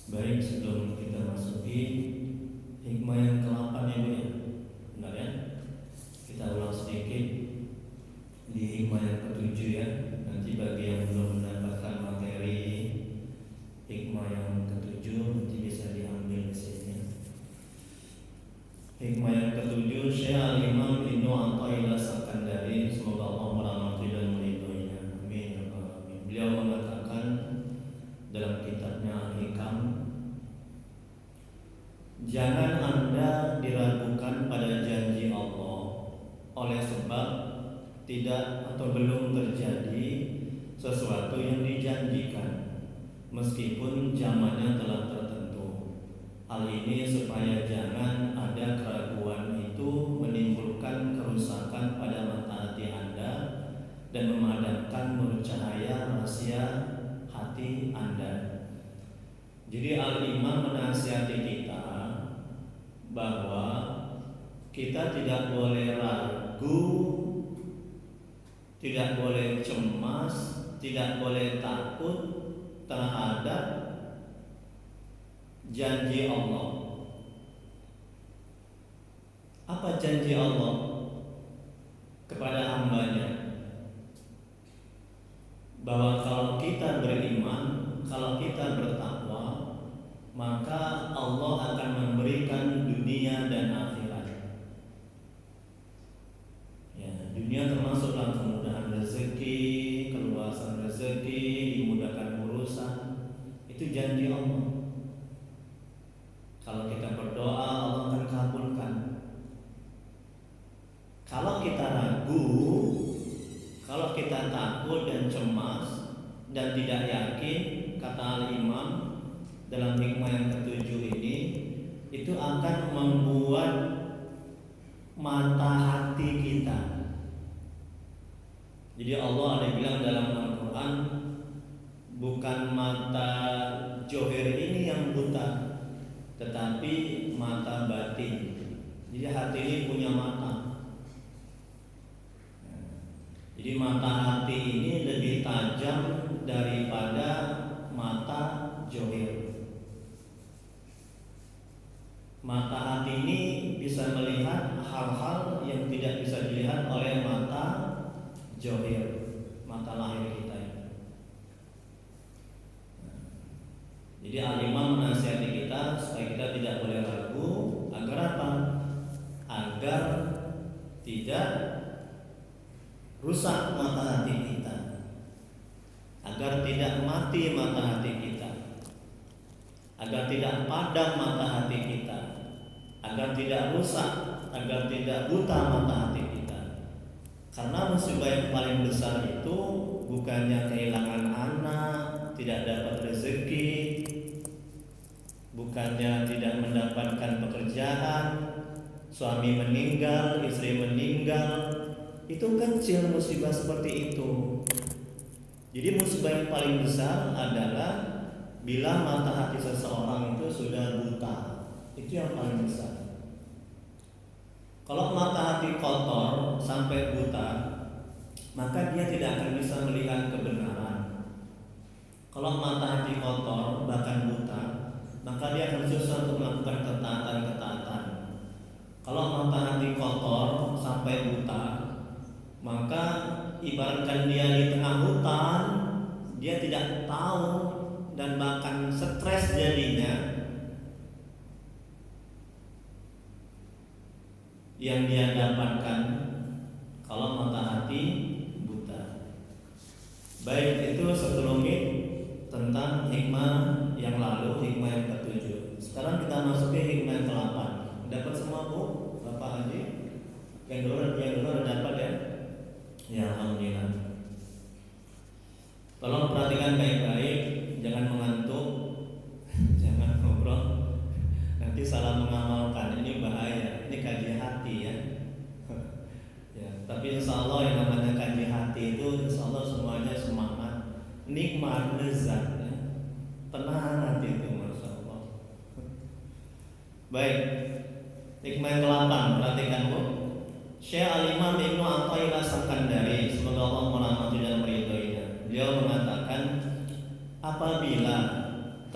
Baik, sebelum kita masuki hikmah yang ke-8 ya Bu ya. Benar ya? Kita ulang sedikit di hikmah yang ke-7 ya. Nanti bagi yang belum mendapatkan materi hikmah yang ke-7 nanti bisa diambil di sini. Hikmah yang ke-7 Syekh Al-Imam Ibnu Athaillah Sakandari, semoga Allah merahmati dan meridhoinya. Amin ya rabbal alamin. Beliau mengatakan dalam kitabnya Al-Hikam, jangan Anda diragukan pada janji Allah oleh sebab tidak atau belum terjadi sesuatu yang dijanjikan, meskipun zamannya telah tertentu. Hal ini supaya jangan ada keraguan itu menimbulkan kerusakan pada mata hati Anda dan memadamkan nur cahaya rahasia hati Anda. Jadi Al-Imam menasihati kita bahwa kita tidak boleh ragu, tidak boleh cemas, tidak boleh takut terhadap janji Allah. Apa janji Allah kepada hambanya? Bahwa kalau kita beriman, kalau kita bertakwa, maka Allah akan memberikan dunia dan akhirat. Ya, dunia termasuklah kemudahan rezeki, keluasan rezeki, dimudahkan urusan. Itu janji Allah. Kalau kita berdoa, Allah akan kabulkan. Kalau kita ragu, kalau kita takut dan cemas dan tidak yakin, kata Al-Imam dalam hikmah yang ke-7 ini, itu akan membuat mata hati kita. Jadi Allah ada bilang dalam Al-Quran, bukan mata johir ini yang buta, tetapi mata batin. Jadi hati ini punya mata. Jadi mata hati ini lebih tajam daripada mata johir. Mata hati ini bisa melihat hal-hal yang tidak bisa dilihat oleh mata johir, mata lahir kita ini. Jadi Al-Imam menasihati kita supaya kita tidak boleh ragu. Agar apa? Agar tidak rusak mata hati kita, agar tidak mati mata hati kita, agar tidak padam mata hati kita, agar tidak rusak, agar tidak buta mata hati kita. Karena musibah yang paling besar itu bukannya kehilangan anak, tidak dapat rezeki, bukannya tidak mendapatkan pekerjaan, suami meninggal, istri meninggal. Itu kecil musibah seperti itu. Jadi musibah yang paling besar adalah bila mata hati seseorang itu sudah buta. Itu yang paling besar. Kalau mata hati kotor sampai buta, maka dia tidak akan bisa melihat kebenaran. Kalau mata hati kotor bahkan buta, maka dia akan susah untuk melakukan ketaatan-ketaatan. Kalau mata hati kotor sampai buta, maka ibaratkan dia di tengah hutan, dia tidak tahu dan bahkan stres jadinya. Yang dia dapatkan kalau mata hati buta. Baik, itu sekelumit tentang hikmah yang lalu, hikmah yang ke-7. Sekarang kita masuki hikmah yang ke-8. Dapat semua Bu, Bapak Haji? Yang dulu udah dapat ya? Ya, alhamdulillah. Tolong perhatikan baik-baik, jangan mengantuk, jangan ngobrol, nanti salah mengamalkan. Ini bahaya. Ini kaji hati ya. Ya, tapi insya Allah yang namanya kaji hati itu, insya Allah semuanya semangat, nikmat, lezat, ya. Tenang hati itu, masya Allah. Baik, hikmah yang ke-8, perhatikan Bu. Syekh Al-Imam Ibnu Athaillah Sakandari, semoga Allah merahmati dan meridhoinya. Beliau mengatakan, apabila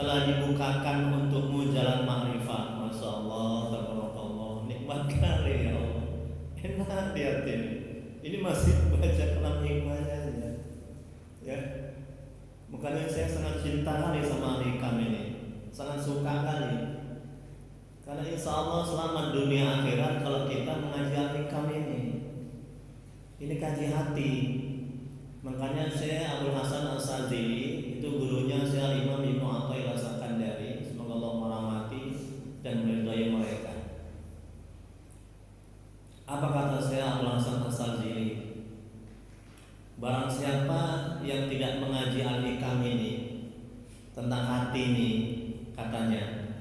telah dibukakan untukmu jalan ma'rifat. Masya Allah, tabarakallah, nikmat kali ya Allah. Enak di hati ini. Ini masih baca kalam hikmahnya aja. Ya. Makanya saya sangat cinta kali sama hikam ini. Sangat suka kali. Karena insya Allah selamat dunia akhirat kalau kita mengaji hikam ini. Ini kaji hati. Makanya saya Abdul Hasan As-Sadzili itu gurunya saya Imam Ibnu Athaillah Sakandari, semoga Allah merahmati dan meridhai mereka. Apa kata saya Abdul Hasan As-Sadzili? Barang siapa yang tidak mengaji al-hikam ini tentang hati ini, katanya,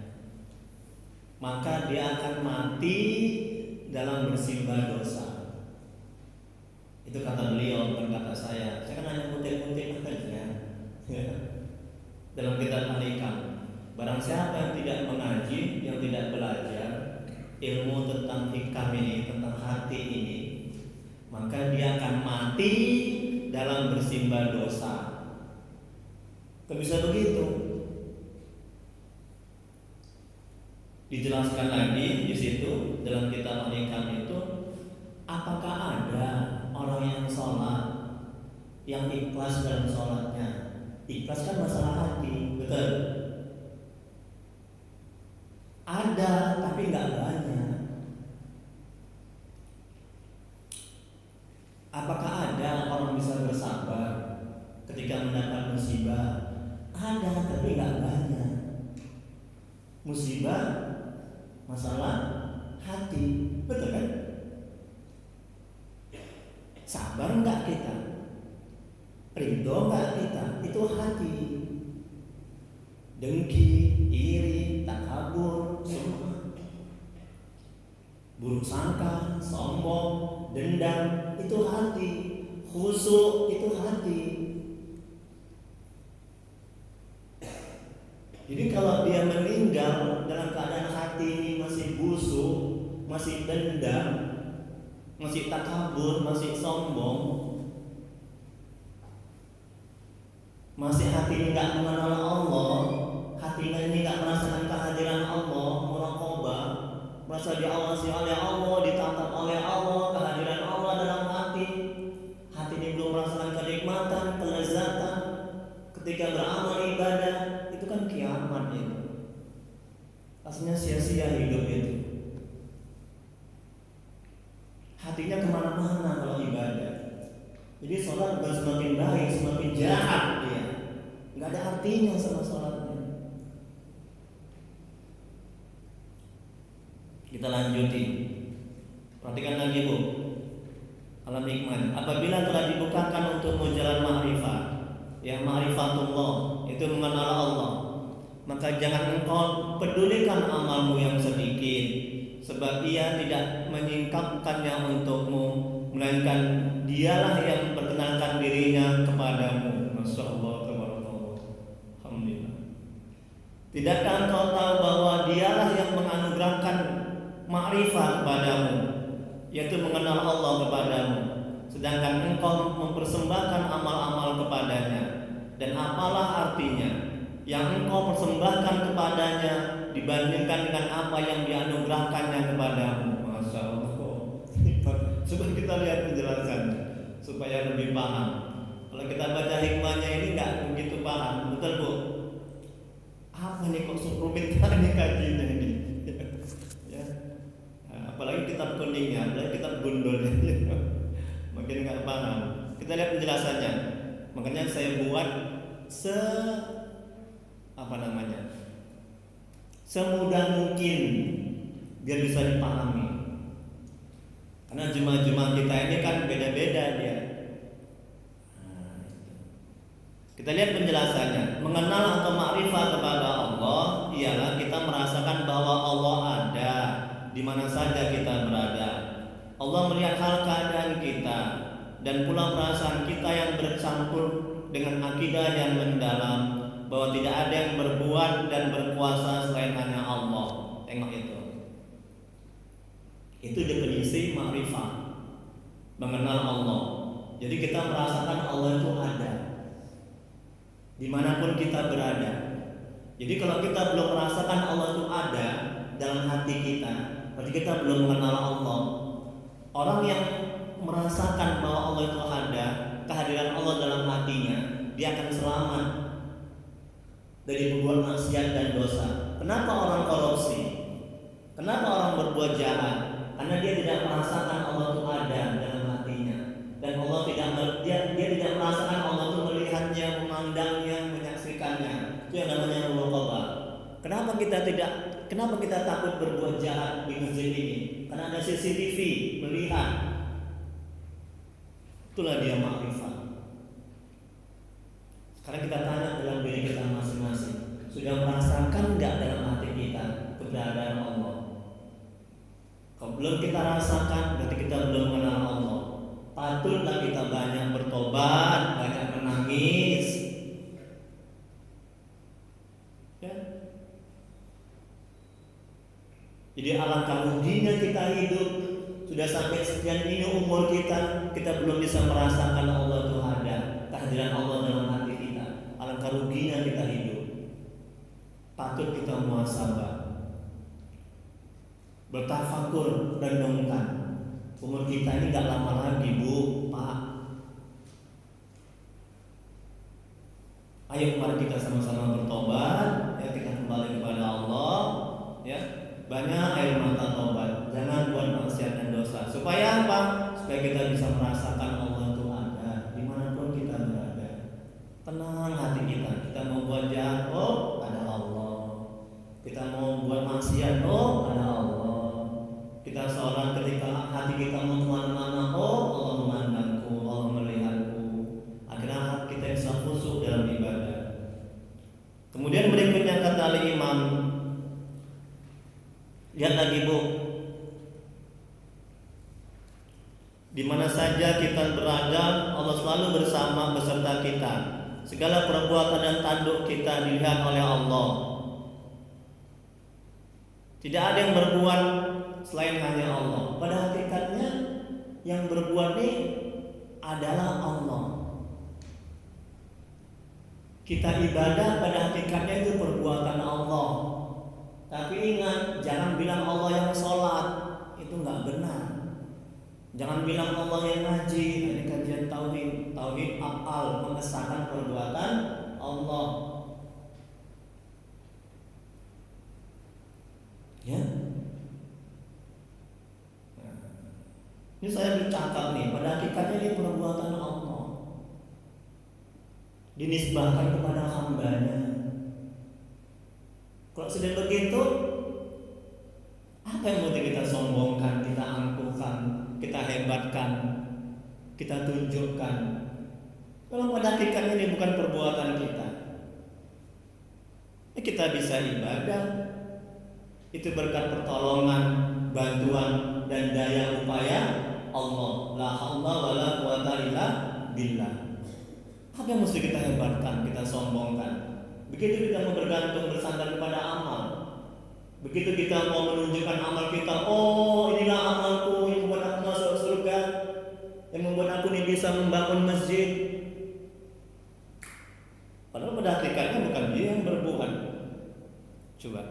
maka dia akan mati dalam bersimbah dosa. Itu kata beliau, bukan kata saya. Saya kan hanya kutip-kutip aja. Ya. Dalam kitab al-hikam, barang siapa yang tidak mengaji, yang tidak belajar ilmu tentang hikam ini, tentang hati ini, maka dia akan mati dalam bersimbah dosa. Kok bisa begitu? Dijelaskan lagi di situ dalam kitab al-hikam itu, apakah ada orang yang sholat yang ikhlas dalam sholatnya? Ikhlas kan masalah hati, betul? Ada, tapi nggak banyak. Apakah ada orang bisa bersabar ketika mendapat musibah? Ada, tapi nggak banyak. Musibah masalah hati, betul kan? Sabar enggak kita? Ridho enggak kita? Itu hati. Dengki, iri, takabur, semua. Buruk sangka, sombong, dendam, itu hati. Khusyuk, itu hati. Jadi kalau dia meninggal dalam keadaan hati ini masih busuk, masih dendam, masih takabur, masih sombong, masih hati ini nggak mengenal Allah, hati ini nggak merasakan kehadiran Allah, muraqabah, merasa diawasi oleh Allah, ditatap oleh Allah, kehadiran Allah dalam hati. Hati ini belum merasakan kenikmatan, kelezatan ketika beramal ibadah, itu kan kiamat itu. Aslinya sia-sia hidup itu. Hatinya kemana-mana kalau ibadah. Jadi sholat bukan semakin baik, semakin jahat dia. Nggak ada artinya sama sholatnya. Kita lanjuti. Perhatikan lagi Bu. Alam hikmah. Apabila telah dibukakan untukmu jalan ma'rifat, ya ma'rifatullah, itu mengenal Allah, maka jangan engkau pedulikan amalmu yang sedikit, sebab ia tidak menyingkapkannya untukmu, melainkan dialah yang memperkenalkan dirinya kepadamu. Masya Allah, tabarakallah, alhamdulillah. Tidakkah engkau tahu bahwa dialah yang menganugerahkan ma'rifat kepadamu, yaitu mengenal Allah kepadamu, sedangkan engkau mempersembahkan amal-amal kepadanya. Dan apalah artinya yang engkau persembahkan kepadanya dibandingkan dengan apa yang dianugerahkannya kepadamu. Masya Allah. Coba kita lihat penjelasannya supaya lebih paham. Kalau kita baca hikmahnya ini nggak begitu paham, betul Bu? Apa nih kok rumit kali kajinya ini? Ya. Nah, apalagi kitab kuningnya, apalagi kitab gundulnya, makin nggak paham. Kita lihat penjelasannya. Makanya saya buat semudah mungkin biar bisa dipahami. Karena jemaah-jemaah kita ini kan beda-beda dia. Kita lihat penjelasannya. Mengenal atau ma'rifat kepada Allah ialah kita merasakan bahwa Allah ada di mana saja kita berada. Allah melihat hal keadaan kita dan pula perasaan kita yang bercampur dengan akidah yang mendalam bahwa tidak ada yang berbuat dan berkuasa selain hanya Allah. Tengok itu. Itu definisi ma'rifat, mengenal Allah. Jadi kita merasakan Allah itu ada dimanapun kita berada. Jadi kalau kita belum merasakan Allah itu ada dalam hati kita, berarti kita belum mengenal Allah. Orang yang merasakan bahwa Allah itu ada, kehadiran Allah dalam hatinya, dia akan selamat dari berbuat maksiat dan dosa. Kenapa orang korupsi? Kenapa orang berbuat jahat? Karena dia tidak merasakan Allah itu ada dalam hatinya, dan Allah dia tidak merasakan Allah itu melihatnya, memandangnya, menyaksikannya. Itu yang namanya muraqabah. Kenapa kita takut berbuat jahat di masjid ini? Karena ada CCTV melihat. Itulah dia ma'rifat. Sekarang kita tanya dalam diri kita masing-masing, sudah merasakan enggak dalam hati kita keberadaan Allah? Kalau belum kita rasakan, berarti kita belum mengenal Allah. Patutlah kita banyak bertobat, banyak menangis. Ya. Jadi alangkah ruginya kita hidup, sudah sampai sekian ini umur kita belum bisa merasakan Allah itu ada, kehadiran Allah dalam hati kita. Alangkah ruginya kita hidup. Patut kita muhasabah, bertafakur, renungkan. Umur kita ini gak lama lagi, Bu, Pak. Ayo mari kita sama-sama bertobat, ya, kita kembali kepada Allah, ya. Banyak air mata tobat, jangan buat maksiat dan dosa. Supaya apa? Supaya kita bisa merasakan Allah itu ada dimanapun kita berada. Tenang hati kita. Kita mau buat jahat, oh ada Allah. Kita mau buat maksiat, oh ada Allah. Kita seorang ketika hati kita mau kemana-mana, oh Allah memandangku, Allah melihatku. Akhirnya kita bisa khusyuk dalam ibadah. Kemudian berikutnya kata Imam, lihat lagi, Bu, di mana saja kita berada, Allah selalu beserta kita. Segala perbuatan dan tanduk kita dilihat oleh Allah. Tidak ada yang berbuat selain hanya Allah. Pada hakikatnya yang berbuat ini adalah Allah. Kita ibadah pada hakikatnya itu perbuatan Allah. Tapi ingat, jangan bilang Allah yang sholat, itu nggak benar. Jangan bilang Allah yang ngaji. Ini kajian tauhid af'al, mengesahkan perbuatan Allah. Ya. Ini saya bercakap nih, pada hakikatnya ini perbuatan Allah, dinisbahkan kepada hambanya. Kalau sudah begitu, apa yang mau kita sombongkan, kita angkuhkan, kita hebatkan, kita tunjukkan? Kalau pada hakikatnya ini bukan perbuatan kita, kita bisa ibadah. Itu berkat pertolongan, bantuan, dan daya upaya Allah. La haula wala quwata illa billah. Apa yang mesti kita hebatkan, kita sombongkan? Begitu kita mau bergantung bersandar kepada amal, begitu kita mau menunjukkan amal kita, oh inilah amalku yang membuat aku masuk surga, yang membuat aku ini bisa membangun masjid. Padahal pada hakikatnya bukan dia yang berbuat. Coba.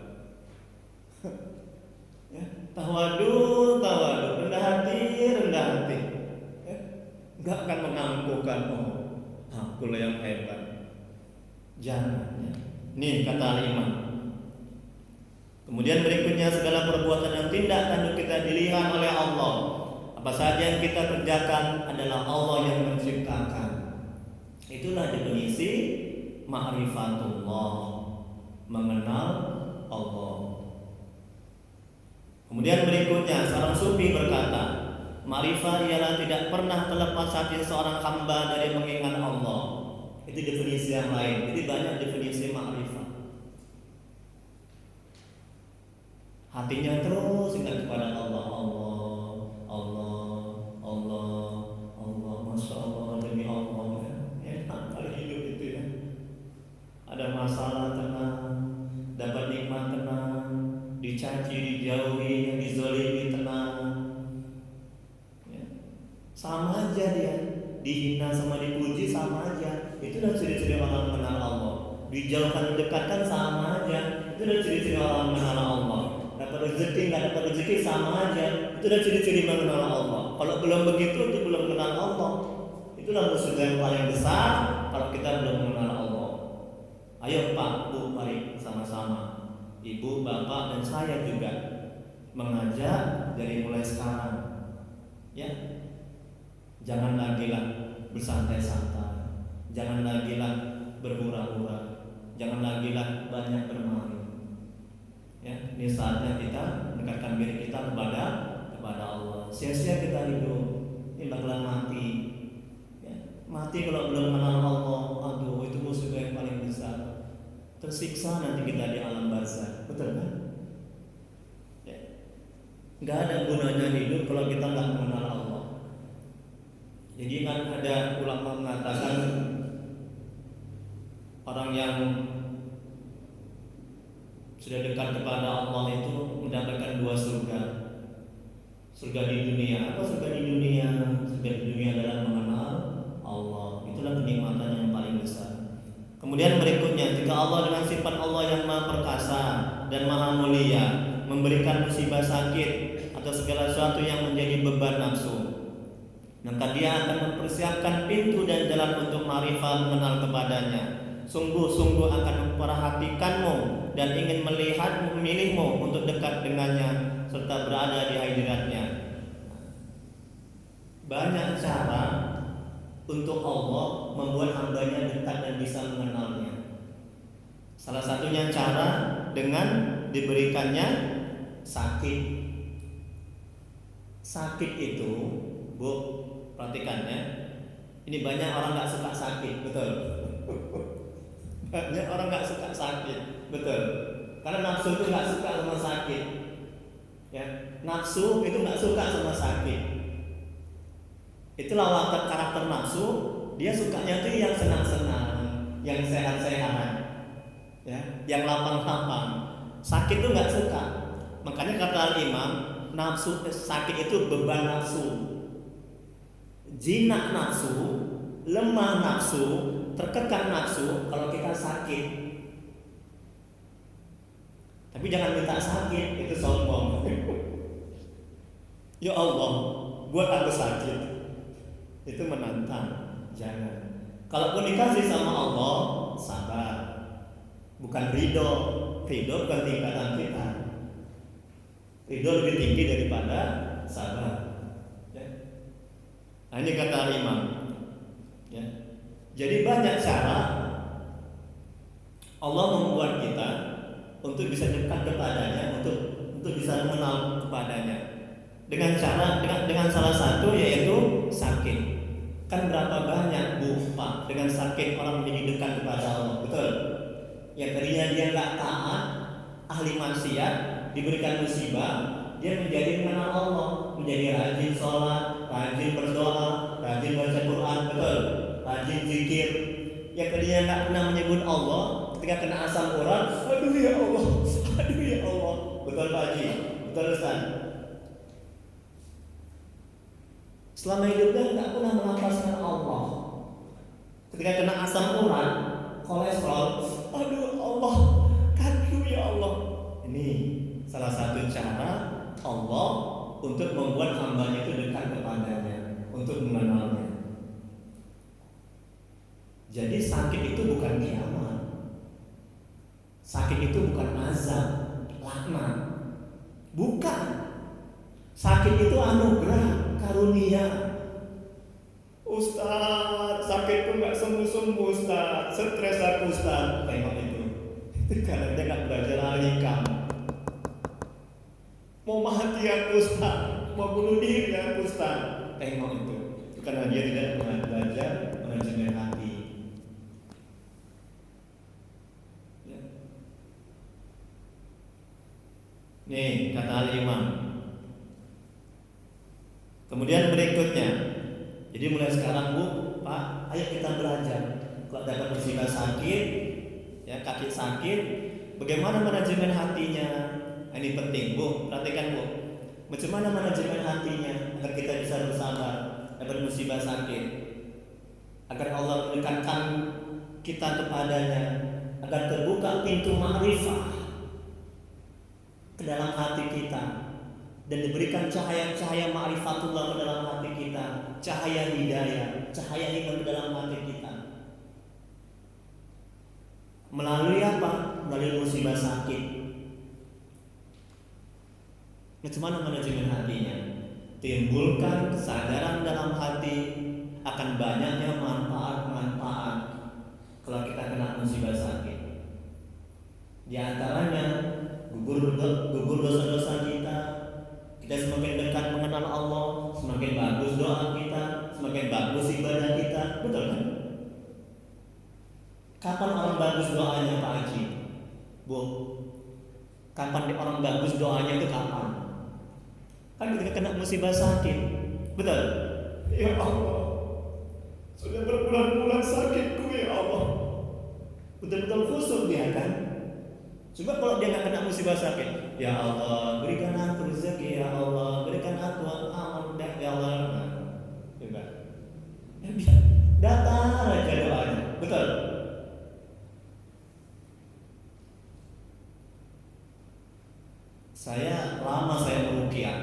Ya, tawadu, rendah hati, ya, nggak akan menganggukkan, oh akulah yang hebat. Jangan. Ya. Nih kata Imam. Kemudian berikutnya, segala perbuatan dan tindak tanduk kita dilihat oleh Allah. Apa saja yang kita kerjakan adalah Allah yang menciptakan. Itulah definisi ma'rifatullah, mengenal Allah. Kemudian berikutnya, seorang sufi berkata, ma'rifah ialah tidak pernah terlepas hati seorang hamba dari mengingat Allah. Itu definisi yang lain. Jadi banyak definisi ma'rifah. Hatinya terus ingat kepada Allah, Masya Allah, demi Allah. Enak kali hidup itu ya. Ada masalah tenang, dapat nikmat tenang, dicaci, dijauhi, yang dizolimi tenang. Ya. Sama aja dia, dihina sama dipuji sama aja. Itulah ciri-ciri orang mengenal Allah. dijauhkan didekatkan sama aja. Itu udah ciri-ciri orang mengenal Allah. Dapat rezeki nggak dapat rezeki sama aja. Itu udah ciri-ciri mengenal Allah. Kalau belum begitu itu belum kenal Allah. Itulah musibah yang paling besar kalau kita belum mengenal Allah. Ayo Pak, Bu, mari sama-sama, Ibu, Bapak, dan saya juga mengajak dari mulai sekarang. Ya, jangan lagi lah bersantai-santai, jangan lagi lah berhura-hura, jangan lagi lah banyak bermain. Ya, ini saatnya kita mendekatkan diri kita kepada Allah. Sia-sia kita hidup, ini bakalan mati. Ya, mati kalau belum mengenal Allah. Aduh, itu musibah yang paling besar. Tersiksa nanti kita di alam barzakh, betul kan? Ya. Nggak ada gunanya hidup kalau kita nggak mengenal Allah. Jadi kan ada ulama mengatakan orang yang sudah dekat kepada Allah itu mendapatkan 2 surga. Surga di dunia. Apa surga di dunia? Surga di dunia adalah mengenal Allah. Itulah kenikmatan yang paling besar. Kemudian berikutnya, jika Allah dengan sifat Allah yang maha perkasa dan maha mulia memberikan musibah sakit atau segala sesuatu yang menjadi beban nafsu, maka dia akan mempersiapkan pintu dan jalan untuk ma'rifah mengenal kepadanya. Sungguh-sungguh akan memperhatikanmu dan ingin memilihmu untuk dekat dengannya serta berada di hadiratnya. Banyak cara untuk Allah membuat hambanya dekat dan bisa mengenalnya. Salah satunya cara dengan diberikannya sakit. Sakit itu, Bu, perhatikannya. Ini banyak orang nggak suka sakit, betul? Banyak orang nggak suka sakit, betul? Karena nafsu itu nggak suka sama sakit. Ya, nafsu itu nggak suka sama sakit. Itulah watak karakter nafsu. Dia sukanya tuh yang senang-senang, yang sehat-sehat, ya, yang lapang-lapang. Sakit tuh nggak suka. Makanya kata Imam, nafsu sakit itu beban nafsu, jinak nafsu, lemah nafsu, terkekang nafsu. Kalau kita sakit, tapi jangan minta sakit, itu sombong. Ya Allah, buat aku sakit. Itu menantang. Jangan. Kalaupun dikasih sama Allah, sabar. Bukan ridho. Ridho bukan tingkatan kita. Ridho lebih tinggi daripada sabar. Ya. Nah, ini kata Imam. Ya. Jadi banyak cara Allah membuat kita untuk bisa dekat kepadanya, untuk bisa mengenal kepadanya. Dengan salah satu yaitu sakit. Kan berapa banyak, Bu, Pak, dengan sakit orang menjadi dekat kepada Allah, betul? Yang tadinya dia nggak taat, ahli maksiat, diberikan musibah, dia menjadi mengenal Allah, menjadi rajin sholat, rajin berdoa, rajin baca Quran, betul? Rajin zikir. Yang tadinya nggak pernah menyebut Allah, ketika kena asam urat, aduh ya Allah, aduh ya Allah, betul Pak Haji, betul Ustaz? Selama hidupnya nggak pernah melafazkan Allah. Ketika kena asam urat, kolesterol, aduh Allah, aduh ya Allah. Ini salah satu cara Allah untuk membuat hambanya itu dekat kepadanya, untuk mengenalnya. Jadi sakit itu bukan kiamat. Sakit itu bukan azab, laknat. Bukan. Sakit itu anugerah, karunia. Ustaz, sakitku nggak sembuh-sembuh Ustaz, stres aku Ustaz. Tengok itu karena dia nggak belajar al-hikam. Mau mati aku Ustaz, mau bunuh diri aku Ustaz. Tengok itu karena dia tidak pernah belajar manajemen hati. Ya. Nih kata al-imam. Kemudian berikutnya, jadi mulai sekarang Bu, Pak, ayo kita belajar. Kalau dapat musibah sakit, ya kaki sakit, bagaimana manajemen hatinya? Ini penting Bu, perhatikan Bu. Bagaimana manajemen hatinya agar kita bisa bersabar dapat musibah sakit, agar Allah mendekatkan kita kepadanya, dan diberikan cahaya-cahaya ma'rifatullah ke dalam hati kita, cahaya hidayah, cahaya iman ke dalam hati kita. Melalui apa? Melalui musibah sakit. Bagaimana manajemen hatinya? Timbulkan kesadaran dalam hati akan banyaknya manfaat-manfaat kalau kita kena musibah sakit. Di antaranya gugur dosa-dosa kita. Kita semakin dekat mengenal Allah, semakin bagus doa kita, semakin bagus ibadah kita. Betul kan? Kapan orang bagus doanya Pak Haji? Bu, kapan orang bagus doanya itu kapan? Kan ketika kena musibah sakit. Betul? Ya Allah, sudah berbulan-bulan sakitku ya Allah. Betul-betul khusyuk dia kan? Coba kalau dia nggak kena musibah sakit, ya Allah berikan aku rezeki, ya Allah berikan aku amal, ya Allah. Coba, datar aja doanya, betul. Saya meruqyah.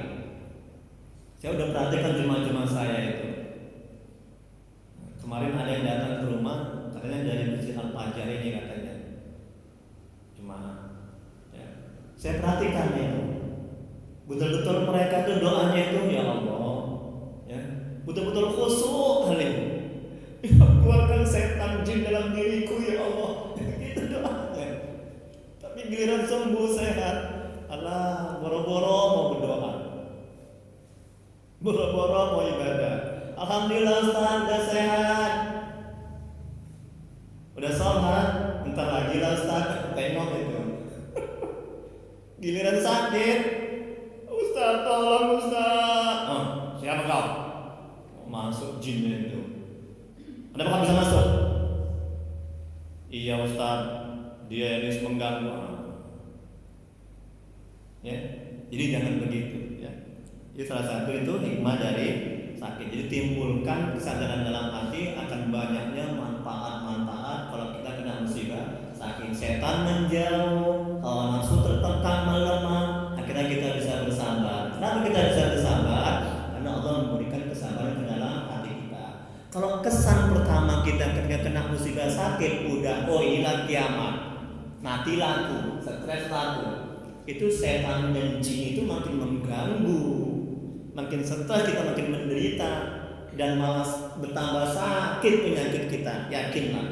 Saya udah perhatikan jemaah-jemaah saya itu. Kemarin ada yang datang ke rumah, katanya dari Masjid Al-Fajar ini katanya. Jemaah. Ya. Saya perhatikan itu. Betul-betul mereka tuh doanya itu ya Allah. Ya. Betul-betul khusyuk kali. Ya, keluarkan setan jin dalam diriku ya Allah. Itu doanya. Tapi giliran sembuh sehat, Allah boro-boro mau berdoa. Boro-boro mau ibadah. Alhamdulillah Ustaz udah sehat. Udah sholat, bentar lagi lah Ustaz, tengok itu. Giliran sakit, Ustaz tolong Ustaz. Oh, siapa kau? Masuk jinnya itu. Kenapa kamu bisa masuk? Iya Ustaz, dia ini mengganggu. Ya, jadi jangan begitu. Ya, itu salah satu itu hikmah dari sakit. Jadi timbulkan kesadaran dalam hati akan banyaknya manfaat-manfaat kalau kita kena musibah sakit. Setan menjauh, kalau nafsu tertekan melemah, akhirnya kita bisa bersabar. Kenapa kita bisa bersabar? Karena Allah memberikan kesabaran ke dalam hati kita. Kalau kesan pertama kita ketika kena musibah sakit, udah inilah kiamat, mati laku, stres laku. Itu setan dan jin itu makin mengganggu, makin stres kita makin menderita dan malah bertambah sakit penyakit kita. Yakinlah,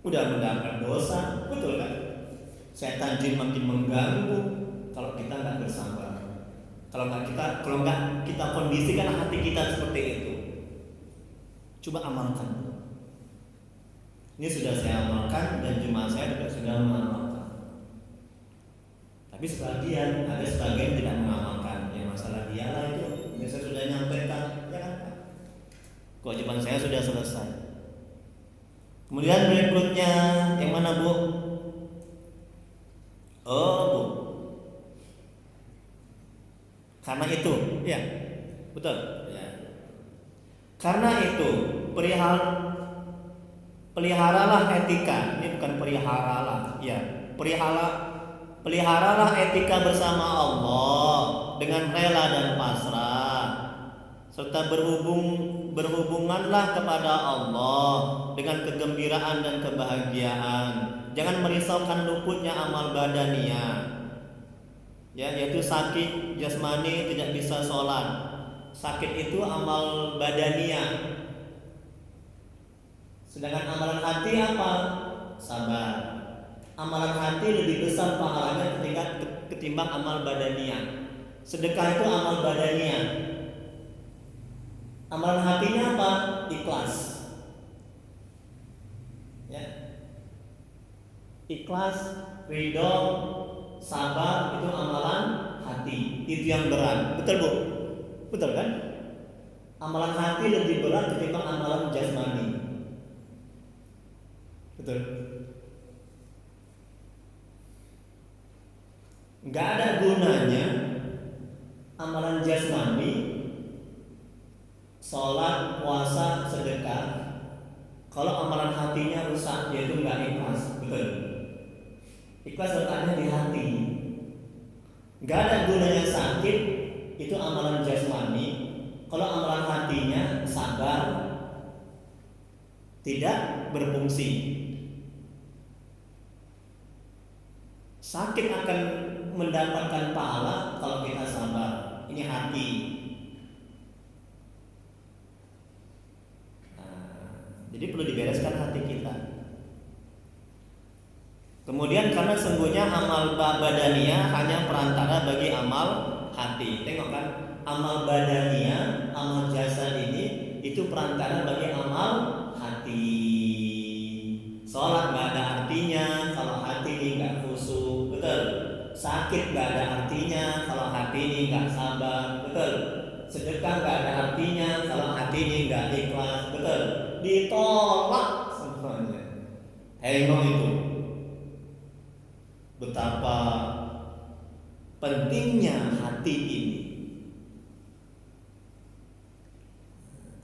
udah mendapat dosa, betul kan? Setan jin makin mengganggu kalau kita nggak bersabar. Kalau nggak kita kondisikan hati kita seperti itu. Coba amalkan. Ini sudah saya amalkan dan jemaah saya juga sudah mengamalkan. Tapi ada sebagian tidak mengamalkan. Yang masalah dialah itu, saya sudah nyampaikan, ya kan? Kewajiban saya sudah selesai. Kemudian berikutnya yang mana Bu? Oh Bu. Karena itu, ya, betul. Ya. Karena itu peliharalah etika. Ini bukan peliharalah, ya. Peliharalah etika bersama Allah dengan rela dan pasrah, serta berhubunganlah kepada Allah dengan kegembiraan dan kebahagiaan. Jangan merisaukan luputnya amal badaniyah, ya, yaitu sakit jasmani tidak bisa sholat. Sakit itu amal badaniyah. Sedangkan amalan hati apa? Sabar. Amalan hati lebih besar pahalanya ketimbang amal badaniyah. Sedekah itu amal badaniyah. Amalan hatinya apa? Ikhlas. Ya. Ikhlas, ridho, sabar itu amalan hati. Itu yang berat. Betul Bu? Betul kan? Amalan hati lebih berat ketimbang amalan jasmani. Betul. Gak ada gunanya amalan jasmani, sholat, puasa, sedekah, kalau amalan hatinya rusak, yaitu gak ikhlas. Betul. Ikhlas letaknya di hati. Gak ada gunanya sakit, itu amalan jasmani. Kalau amalan hatinya sabar, tidak berfungsi. Sakit akan mendapatkan pahala kalau kita sabar. Ini hati. Jadi perlu dibereskan hati kita. Kemudian karena sungguhnya amal badaniyah hanya perantara bagi amal hati. Tengok kan, amal badaniyah, amal jasad ini itu perantara bagi amal hati. Sholat gak ada artinya kalau hati ini gak khusyuk, betul. Sakit gak ada artinya kalau hati ini gak sabar, betul. Sedekah gak ada artinya kalau hati ini gak ikhlas, betul. Ditolak semuanya. Hengong itu. Betapa pentingnya hati ini.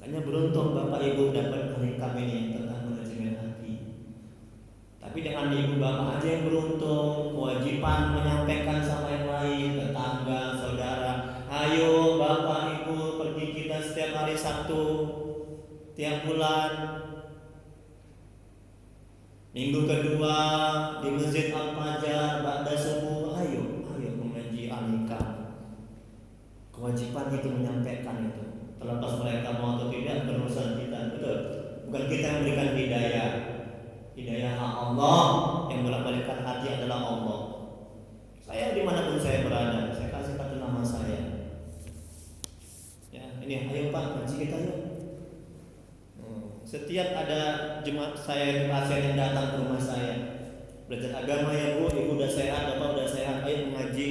Makanya beruntung Bapak Ibu dapat curriculum ini tentang manajemen hati. Tapi dengan ibu bapak aja yang beruntung, kewajiban menyampaikan sama yang lain, tetangga, saudara. Ayo Bapak Ibu pergi kita setiap hari Sabtu, tiap bulan. Minggu kedua di Masjid Al-Fajar ba'da subuh, ayo mengaji al-hikam. Kewajiban itu menyampaikan itu. Terlepas mereka mau atau tidak berurusan kita, betul. Bukan kita yang memberikan hidayah. Hidayah Allah, yang bolak-balikkan hati adalah Allah. Saya dimanapun saya berada, saya kasih satu nama saya. Ya, ini ayo Pak, ngaji kita yuk. Setiap ada jemaat saya pasien yang datang ke rumah saya, belajar agama ya Bu, Ibu udah sehat, Bapak udah sehat, ayo mengaji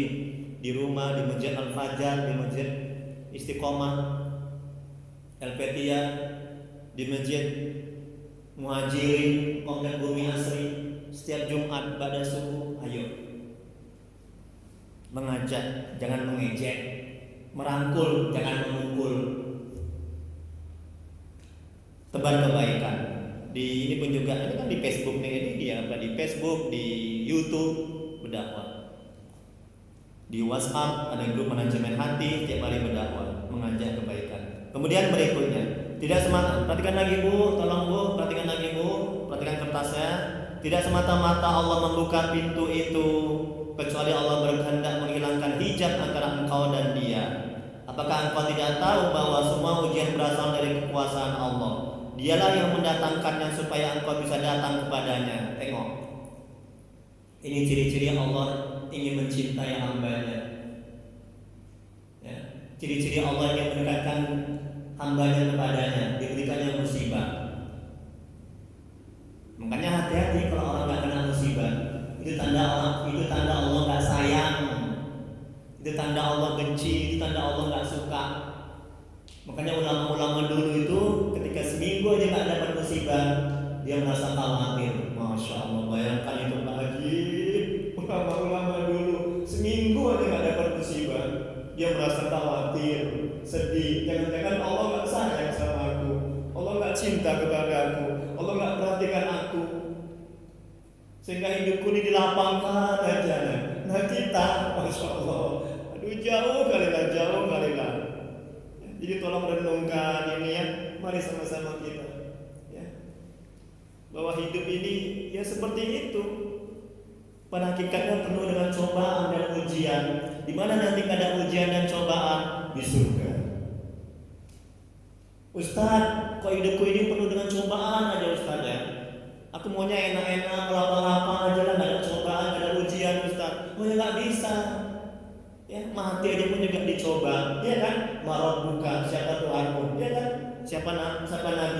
di rumah, di Masjid Al-Fajar, di Masjid Istiqomah, El-Petiyah, di Masjid Muhajirin, Komplek Bumi Asri, setiap Jumat pada subuh, ayo mengajak, jangan mengejek, merangkul, jangan memukul. Tebar kebaikan. Di ini pun juga, ini kan di Facebook nih, ini dia apa di Facebook, di YouTube berdakwah. Di WhatsApp ada grup manajemen hati, tiap hari berdakwah, mengajak kebaikan. Kemudian berikutnya, tidak semata, perhatikan lagi Bu, tolong Bu, perhatikan lagi Bu, perhatikan kertasnya. Tidak semata-mata Allah membuka pintu itu, kecuali Allah berkehendak menghilangkan hijab antara engkau dan Dia. Apakah engkau tidak tahu bahwa semua ujian berasal dari kekuasaan Allah? Dialah yang mendatangkannya supaya engkau bisa datang kepadanya. Tengok, ini ciri-ciri Allah ingin mencintai hambanya. Ya, ciri-ciri Allah yang mendekatkan hambanya kepadanya, diberikannya musibah. Makanya hati-hati kalau orang nggak kena musibah. Itu tanda Allah nggak sayang. Itu tanda Allah benci. Itu tanda Allah nggak suka. Makanya ulama-ulama dulu itu ketika seminggu aja nggak dapat musibah, dia merasa khawatir. Masya Allah, bayangkan itu Pak Haji. Ulama-ulama dulu seminggu aja nggak dapat musibah, dia merasa khawatir, sedih. Jangan-jangan Allah nggak sayang sama aku, Allah nggak cinta kepada aku, Allah nggak perhatikan aku, sehingga hidupku ini dilapangkan aja. Nah kita, Masya Allah, aduh jauh kali lah. Jadi tolong renungkan ini ya, mari sama-sama kita ya, bahwa hidup ini ya seperti itu. Pada hakikatnya penuh dengan cobaan dan ujian. Di mana nanti ada ujian dan cobaan? Di surga. Ustaz, kok hidupku ini penuh dengan cobaan aja Ustaz ya? Aku maunya enak-enak, lapang-lapang aja lah, gak ada cobaan, gak ada ujian Ustaz. Oh ya gak bisa. Ya, mati aja pun juga dicoba, ya kan? Marot buka, siapa Tuhanmu, ya kan? Siapa nabi